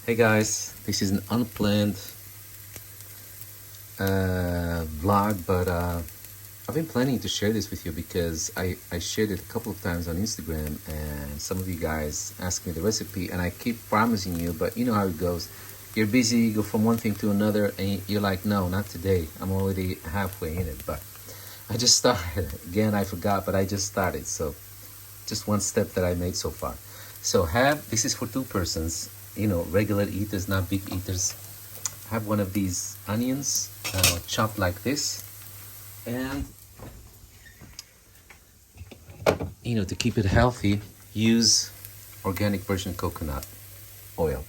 Hey guys, this is an unplanned vlog, but I've been planning to share this with you because I shared it a couple of times on Instagram and some of you guys asked me the recipe and I keep promising you, but you know how it goes. You're busy, you go from one thing to another and you're like, no, not today. I'm already halfway in it, but I just started. Again, I forgot, but I just started. So just one step that I made so far. So this is for two persons, regular eaters, not big eaters. Have one of these onions chopped like this, and to keep it healthy, use organic virgin coconut oil.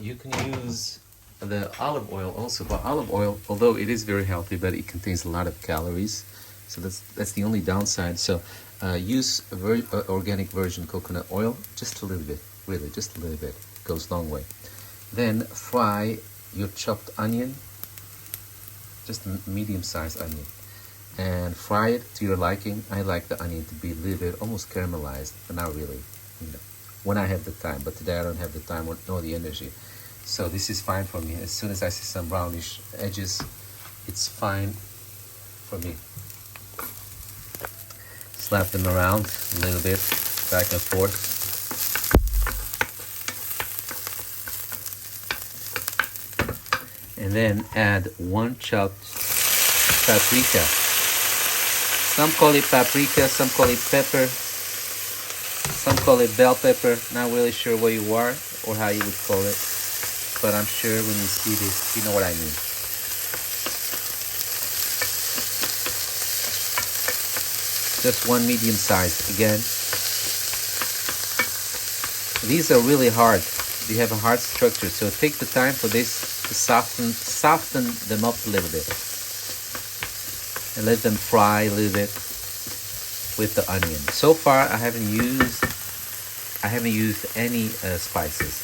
You can use the olive oil also, but olive oil, although it is very healthy, but it contains a lot of calories, so that's the only downside. So use organic virgin coconut oil, just a little bit, really, just a little bit, goes a long way. Then fry your chopped onion, just a medium-sized onion, and fry it to your liking. I like the onion to be a little bit almost caramelized, but not really, when I have the time. But today I don't have the time nor the energy. So this is fine for me. As soon as I see some brownish edges, it's fine for me. Slap them around a little bit, back and forth. And then add one chopped paprika. Some call it paprika, some call it pepper, some call it bell pepper. Not really sure where you are or how you would call it, but I'm sure when you see this, you know what I mean. Just one medium size. Again, these are really hard. They have a hard structure, so take the time for this to soften them up a little bit, and let them fry a little bit with the onion. So far, I haven't used any spices.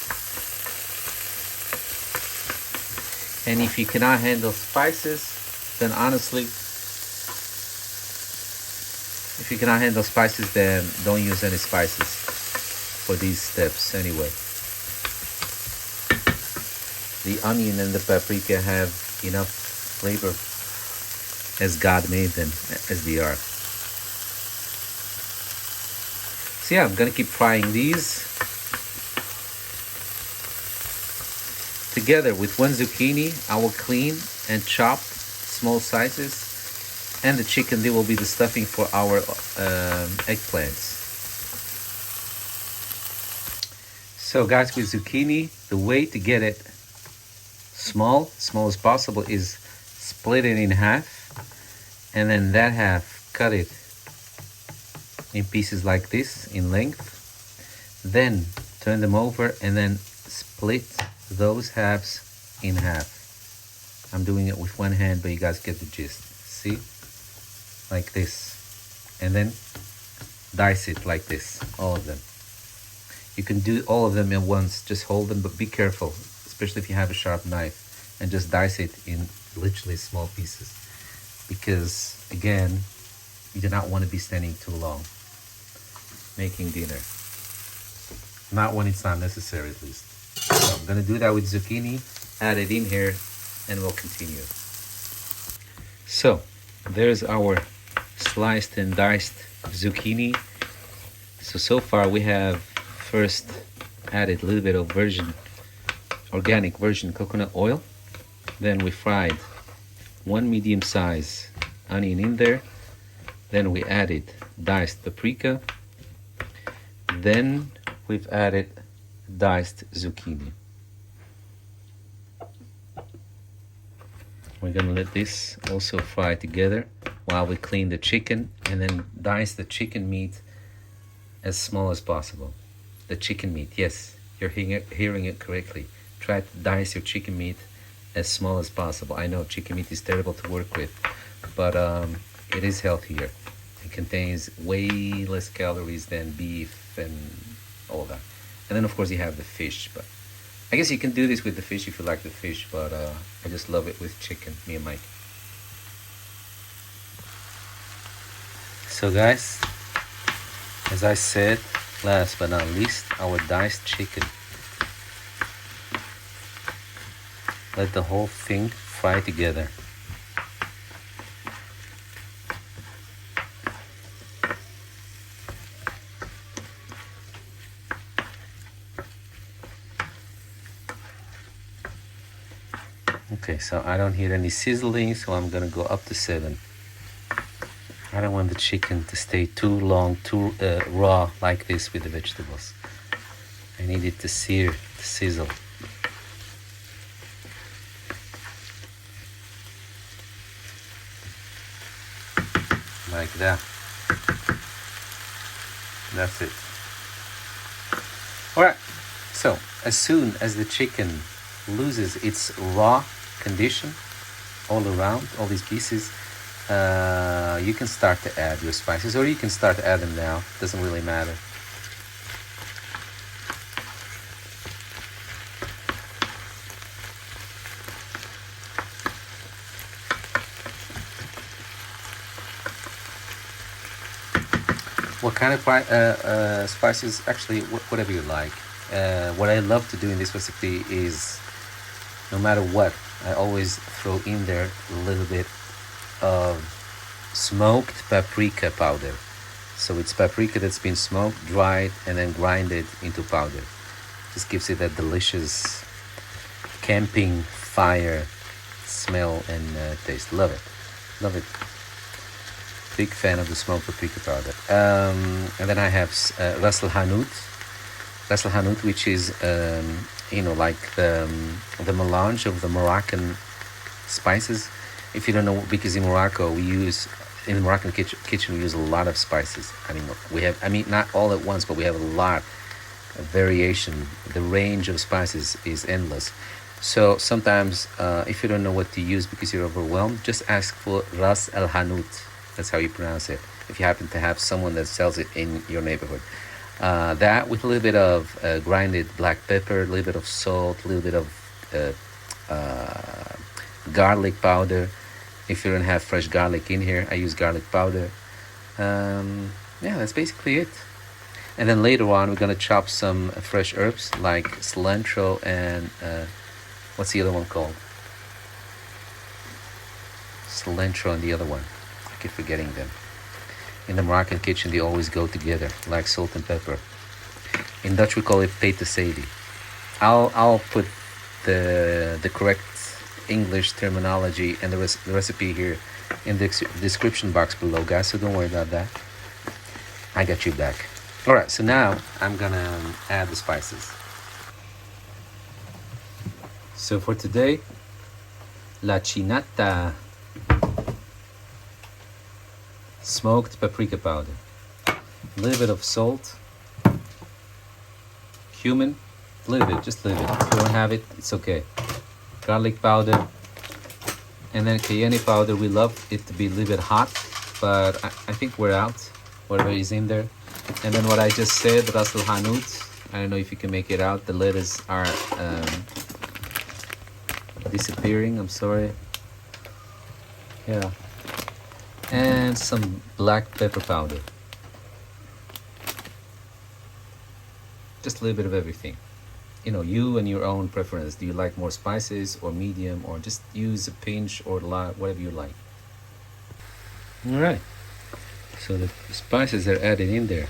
And if you cannot handle spices, then honestly, don't use any spices for these steps anyway. The onion and the paprika have enough flavor as God made them, as they are. So yeah, I'm gonna keep frying these together with one zucchini. I will clean and chop small sizes, and the chicken, they will be the stuffing for our eggplants. So guys, with zucchini, the way to get it small as possible is split it in half, and then that half cut it in pieces like this in length. Then turn them over and then split those halves in half. I'm doing it with one hand, but you guys get the gist. See? Like this. And then dice it like this, all of them. You can do all of them at once, just hold them, but be careful, especially if you have a sharp knife, and just dice it in literally small pieces, because again, you do not want to be standing too long making dinner, not when it's not necessary, at least. So I'm gonna do that with zucchini, add it in here, and we'll continue. So there's our sliced and diced zucchini. So far we have first added a little bit of organic virgin coconut oil. Then we fried one medium size onion in there. Then we added diced paprika. Then we've added diced zucchini. We're gonna let this also fry together while we clean the chicken, and then dice the chicken meat as small as possible. The chicken meat, yes, you're hearing it correctly. Try to dice your chicken meat as small as possible. I know chicken meat is terrible to work with, but it is healthier. It contains way less calories than beef and all that. And then of course you have the fish, but I guess you can do this with the fish if you like the fish, but I just love it with chicken, me and Mike. So guys, as I said, last but not least, our diced chicken. Let the whole thing fry together. Okay, so I don't hear any sizzling, so I'm gonna go up to 7. I don't want the chicken to stay too long, too raw like this with the vegetables. I need it to sear, to sizzle. Like that. That's it. Alright, so as soon as the chicken loses its raw condition all around, all these pieces, you can start to add your spices, or you can start to add them now. Doesn't really matter. What kind of spices? Actually, whatever you like. What I love to do in this recipe is, no matter what, I always throw in there a little bit of smoked paprika powder. So it's paprika that's been smoked, dried, and then grinded into powder. Just gives it that delicious camping fire smell and taste. Love it. Love it. Big fan of the smoked paprika powder. And then I have ras el hanout. Ras el hanout, which is like the melange of the Moroccan spices. If you don't know, because in Morocco in the Moroccan kitchen we use a lot of spices. Not all at once, but we have a lot of variation. The range of spices is endless. So sometimes, if you don't know what to use because you're overwhelmed, just ask for ras el hanout. That's how you pronounce it, if you happen to have someone that sells it in your neighborhood. That with a little bit of grinded black pepper, a little bit of salt, a little bit of garlic powder. If you don't have fresh garlic in here, I use garlic powder. That's basically it. And then later on, we're gonna chop some fresh herbs like cilantro and what's the other one called? Cilantro and the other one. I keep forgetting them. In the Moroccan kitchen, they always go together, like salt and pepper. In Dutch, we call it peterselie. I'll put the correct English terminology and the recipe here in the description box below, guys, so don't worry about that. I got you back. Alright, so now I'm gonna add the spices. So for today, la chinata, smoked paprika powder, a little bit of salt, cumin, a little bit, just a little bit. If you don't have it, it's okay. Garlic powder, and then cayenne powder. We love it to be a little bit hot, but I think we're out, whatever is in there. And then what I just said, ras el hanout. I don't know if you can make it out. The letters are disappearing, I'm sorry. Yeah. And some black pepper powder. Just a little bit of everything. You and your own preference. Do you like more spices or medium, or just use a pinch or a lot, whatever you like. Alright. So the spices are added in there.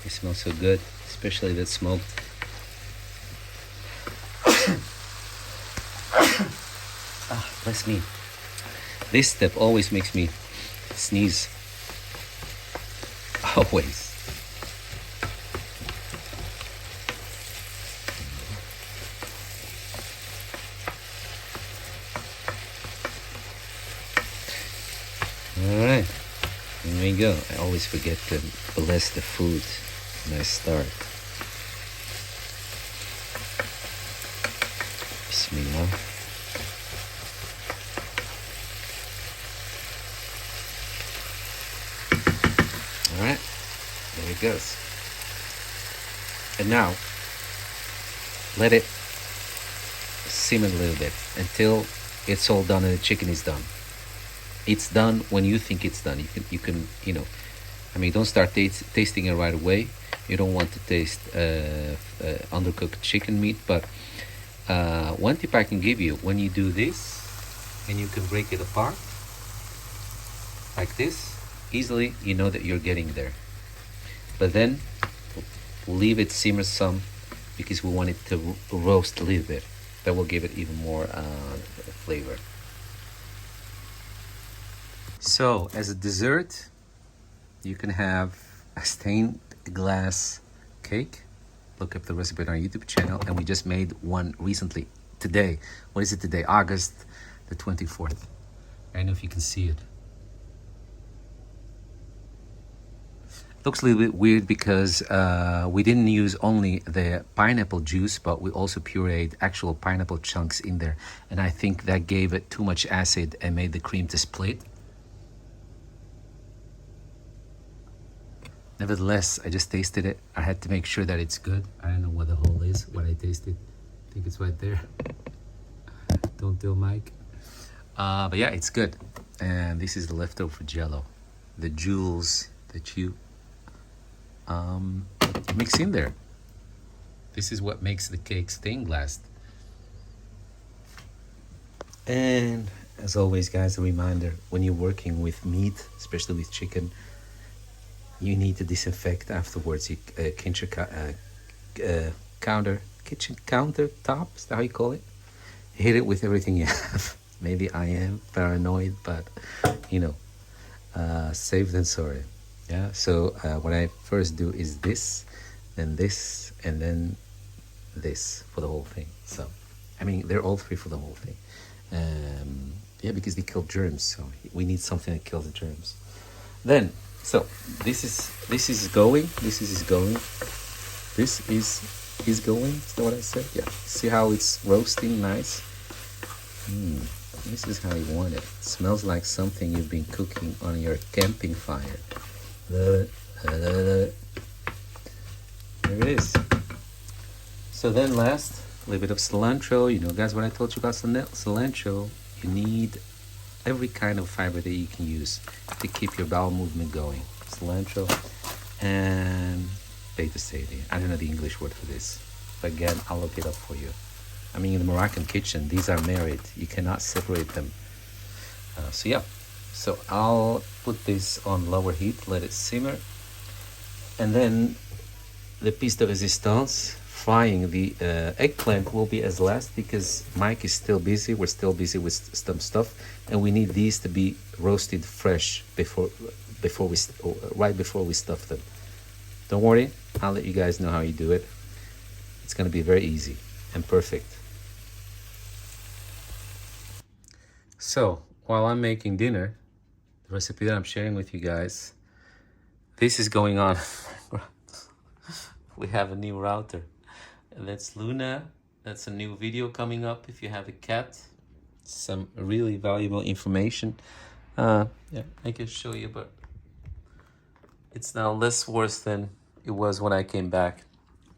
They smell so good, especially that smoked. Bless me. This step always makes me sneeze. Always. Alright, here we go. I always forget to bless the food when I start. Bismillah. Alright, there it goes. And now, let it simmer a little bit until it's all done and the chicken is done. It's done when you think it's done. You can don't start tasting it right away. You don't want to taste undercooked chicken meat, but one tip I can give you, when you do this and you can break it apart like this easily, you know that you're getting there. But then leave it simmer some, because we want it to roast a little bit. That will give it even more flavor. So as a dessert, you can have a stained glass cake. Look up the recipe on our YouTube channel, and we just made one recently today. What is it today? August the 24th. I don't know if you can see it. Looks a little bit weird because we didn't use only the pineapple juice, but we also pureed actual pineapple chunks in there, and I think that gave it too much acid and made the cream to split. Nevertheless, I just tasted it. I had to make sure that it's good. I don't know what the hole is, what I tasted. I think it's right there. Don't tell Mike. But yeah, it's good. And this is the leftover jello. The jewels that you mix in there. This is what makes the cake stained glass. And as always, guys, a reminder, when you're working with meat, especially with chicken, you need to disinfect afterwards. Kitchen countertop, is that how you call it? Hit it with everything you have. Maybe I am paranoid, but you know, safe than sorry. Yeah. So what I first do is this, then this, and then this for the whole thing. So, I mean, they're all three for the whole thing. Yeah, because they kill germs. So we need something that kills the germs. Then. So this is going. This is going. Is that what I said? Yeah. See how it's roasting nice? This is how you want it. It smells like something you've been cooking on your camping fire. There it is. So then last, a little bit of cilantro. You know, guys, what I told you about cilantro, you need every kind of fiber that you can use to keep your bowel movement going. Cilantro and beta sadi. I don't know the English word for this, but again, I'll look it up for you. I mean, in the Moroccan kitchen, these are married. You cannot separate them. So yeah, so I'll put this on lower heat, let it simmer, and then the piece de resistance, frying the eggplant, will be as last because Mike is still busy. We're still busy with some stuff, and we need these to be roasted fresh right before we stuff them. Don't worry, I'll let you guys know how you do it. It's going to be very easy and perfect. So while I'm making dinner, the recipe that I'm sharing with you guys, this is going on. We have a new router. That's Luna. That's a new video coming up if you have a cat. Some really valuable information. Yeah, I can show you, but it's now less worse than it was when I came back.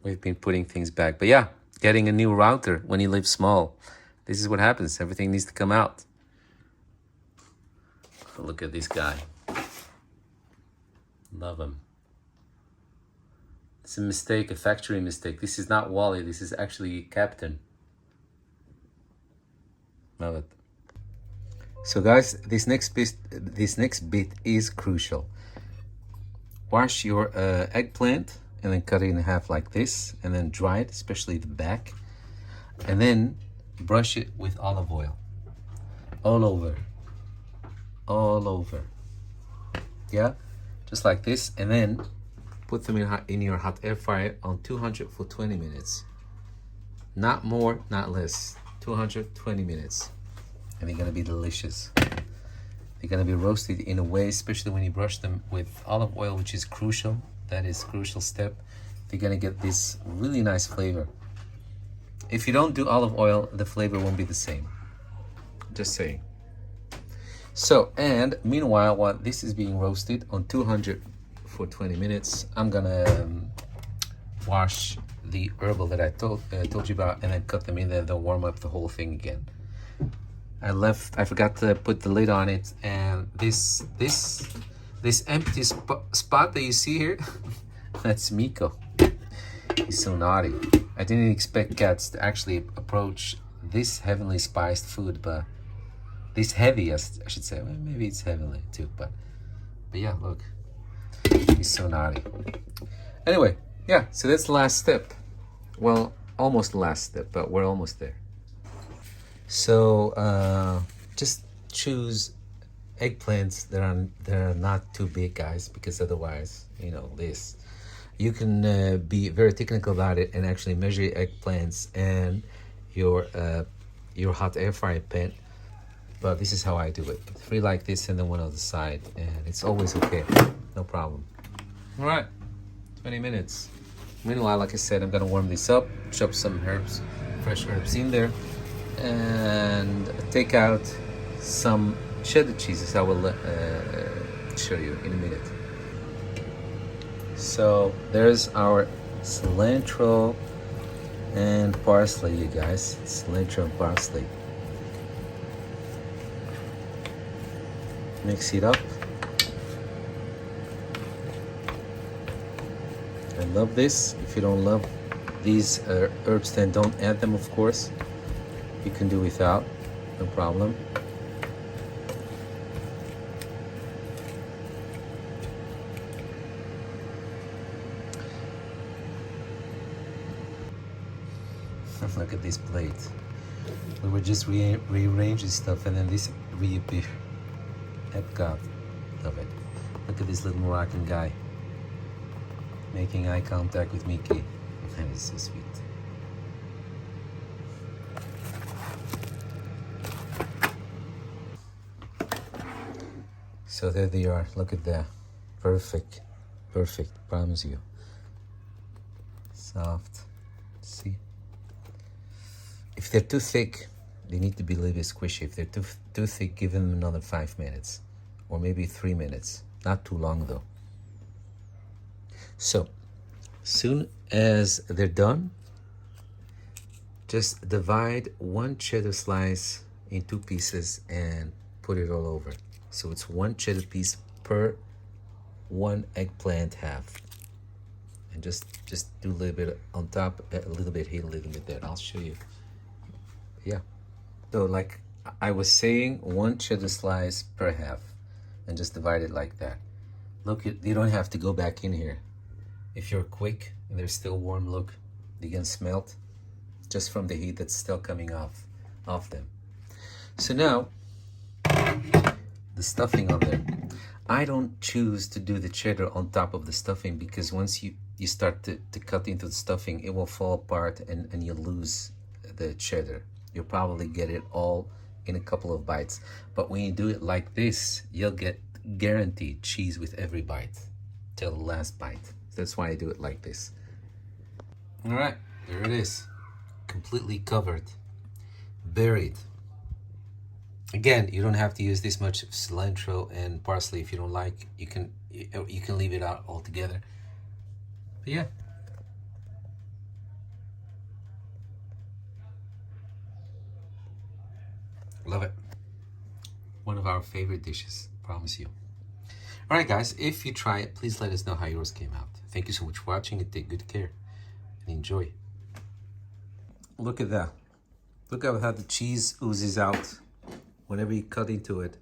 We've been putting things back. But yeah, getting a new router when you live small. This is what happens. Everything needs to come out. Look at this guy. Love him. It's a mistake, a factory mistake. This is not Wally. This is actually Captain. Love it. So guys, this next bit is crucial. Wash your eggplant and then cut it in half like this, and then dry it, especially the back, and then brush it with olive oil all over. Yeah, just like this, and then put them in your hot air fryer on 200 for 20 minutes. Not more, not less. 220 minutes. And they're gonna be delicious. They're gonna be roasted in a way, especially when you brush them with olive oil, which is crucial. That is a crucial step. They're gonna get this really nice flavor. If you don't do olive oil, the flavor won't be the same. Just saying. So, and meanwhile, while this is being roasted on 200 for 20 minutes, I'm gonna wash the herbal that I told you about, and then cut them in there. They'll warm up the whole thing again. I forgot to put the lid on it, and this empty spot that you see here, that's Miko. He's so naughty. I didn't expect cats to actually approach this heavily spiced food, but this heavy, I should say. Well, maybe it's heavily too, but yeah, look, he's so naughty. Anyway, yeah, so that's the last step. Well, almost the last step, but we're almost there. So just choose eggplants that are not too big, guys, because otherwise, you know, this. You can be very technical about it and actually measure your eggplants and your hot air fryer pan. But this is how I do it: 3 like this and then 1 on the side, and it's always okay, no problem. All right, 20 minutes. Meanwhile, like I said, I'm gonna warm this up, chop some herbs, fresh herbs in there, and take out some cheddar cheeses. I will show you in a minute. So there's our cilantro and parsley, you guys. Cilantro and parsley. Mix it up. I love this. If you don't love these herbs, then don't add them, of course. You can do without, no problem. Look at this plate. We were just rearranging stuff and then this reappeared. Epcot. Love it. Look at this little Moroccan guy making eye contact with Mickey. That is so sweet. So there they are. Look at that. Perfect. Perfect. Promise you. Soft. See? If they're too thick, they need to be a little bit squishy. If they're too thick, give them another 5 minutes. Or maybe 3 minutes. Not too long though. So, soon as they're done, just divide 1 cheddar slice in 2 pieces and put it all over. So it's 1 cheddar piece per 1 eggplant half. And just do a little bit on top, a little bit here, a little bit there. I'll show you. Yeah. So like I was saying, 1 cheddar slice per half. And just divide it like that. Look, you don't have to go back in here. If you're quick and they're still warm, look, they can smelt just from the heat that's still coming off them. So now, the stuffing on there. I don't choose to do the cheddar on top of the stuffing because once you start to cut into the stuffing, it will fall apart and you'll lose the cheddar. You'll probably get it all in a couple of bites. But when you do it like this, you'll get guaranteed cheese with every bite till the last bite. That's why I do it like this. All right, there it is. Completely covered, buried. Again, you don't have to use this much cilantro and parsley if you don't like. You can leave it out altogether. But yeah. Love it. One of our favorite dishes, promise you. All right, guys, if you try it, please let us know how yours came out. Thank you so much for watching and take good care and enjoy. Look at that. Look at how the cheese oozes out whenever you cut into it.